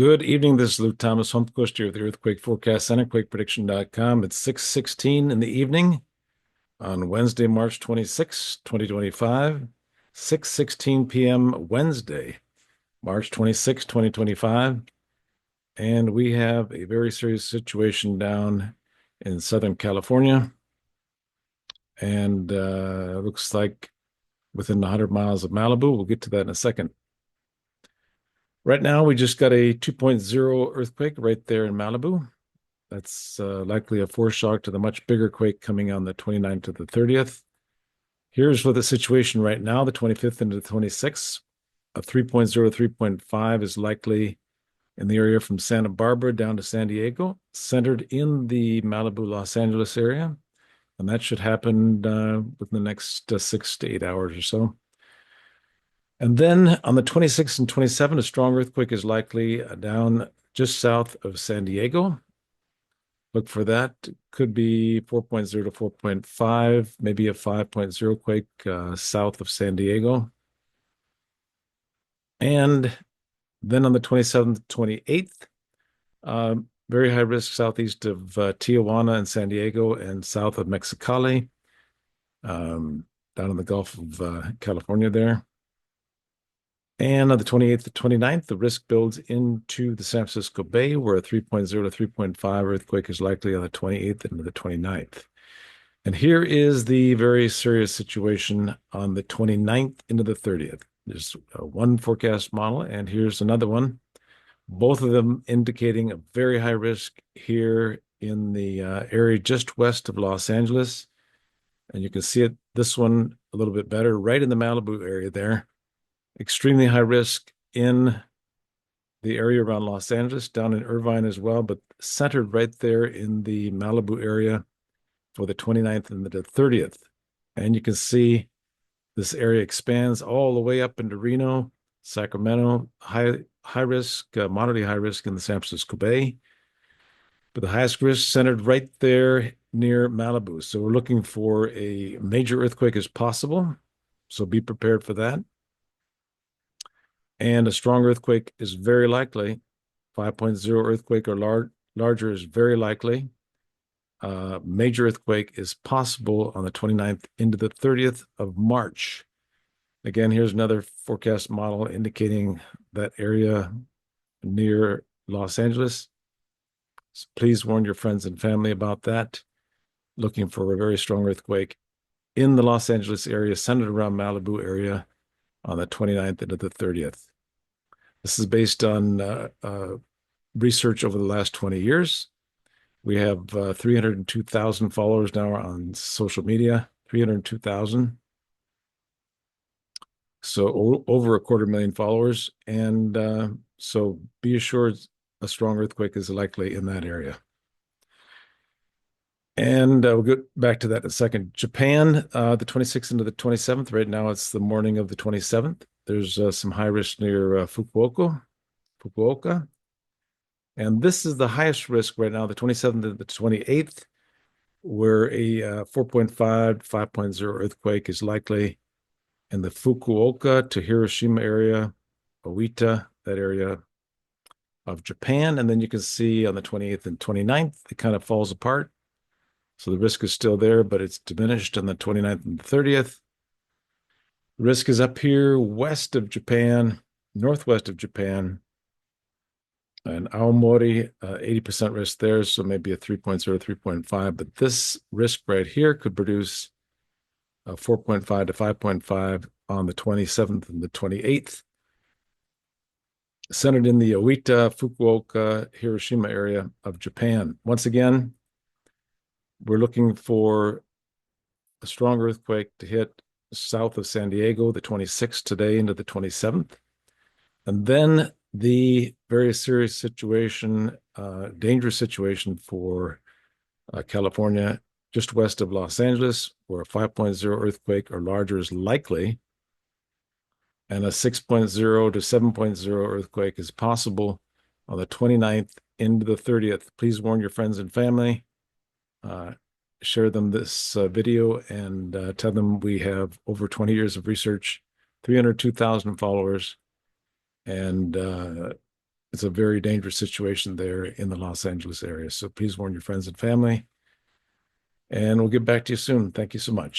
Good evening. This is Luke Thomas, home coast here with the Earthquake Forecast Center, quakeprediction.com. It's 6:16 in the evening on Wednesday, March 26, 2025. 6:16 p.m. Wednesday, March 26, 2025. And we have a very serious situation down in Southern California. And it looks like within 100 miles of Malibu. We'll get to that in a second. Right now, we just got a 2.0 earthquake right there in Malibu. That's likely a foreshock to the much bigger quake coming on the 29th to the 30th. Here's what the situation right now, the 25th into the 26th. A 3.0, 3.5 is likely in the area from Santa Barbara down to San Diego, centered in the Malibu, Los Angeles area. And that should happen within the next 6 to 8 hours or so. And then on the 26th and 27th, a strong earthquake is likely down just south of San Diego. Look for that. Could be 4.0 to 4.5, maybe a 5.0 quake south of San Diego. And then on the 27th, 28th, very high risk southeast of Tijuana and San Diego and south of Mexicali, down in the Gulf of California there. And on the 28th to 29th, the risk builds into the San Francisco Bay, where a 3.0 to 3.5 earthquake is likely on the 28th and the 29th. And here is the very serious situation on the 29th into the 30th. There's one forecast model, and here's another one. Both of them indicating a very high risk here in the area just west of Los Angeles. And you can see it, this one a little bit better, right in the Malibu area there. Extremely high risk in the area around Los Angeles, down in Irvine as well, but centered right there in the Malibu area for the 29th and the 30th. And you can see this area expands all the way up into Reno, Sacramento, high risk, moderately high risk in the San Francisco Bay. But the highest risk centered right there near Malibu. So we're looking for a major earthquake as possible. So be prepared for that. And a strong earthquake is very likely. 5.0 earthquake or larger is very likely. Major earthquake is possible on the 29th into the 30th of March. Again, here's another forecast model indicating that area near Los Angeles. So please warn your friends and family about that. Looking for a very strong earthquake in the Los Angeles area, centered around Malibu area on the 29th into the 30th. This is based on research over the last 20 years. We have 302,000 followers now on social media, 302,000. So over 250,000 followers. And so be assured a strong earthquake is likely in that area. And we'll get back to that in a second. Japan, the 26th into the 27th. Right now, it's the morning of the 27th. There's some high risk near Fukuoka. And this is the highest risk right now, the 27th to the 28th, where a 4.5 5.0 earthquake is likely in the Fukuoka to Hiroshima area, Oita, that area of Japan. And then you can see on the 28th and 29th, it kind of falls apart. So the risk is still there, but it's diminished on the 29th and the 30th. The risk is up here west of Japan, northwest of Japan, and Aomori, 80% risk there, so maybe a 3.0, 3.5. But this risk right here could produce a 4.5 to 5.5 on the 27th and the 28th, centered in the Oita, Fukuoka, Hiroshima area of Japan. Once again, we're looking for a strong earthquake to hit south of San Diego, the 26th today into the 27th. And then the very serious situation, dangerous situation for California, just west of Los Angeles, where a 5.0 earthquake or larger is likely, and a 6.0 to 7.0 earthquake is possible on the 29th into the 30th. Please warn your friends and family. Share them this video and tell them we have over 20 years of research, 302,000 followers, and it's a very dangerous situation there in the Los Angeles area. So please warn your friends and family. And we'll get back to you soon. Thank you so much.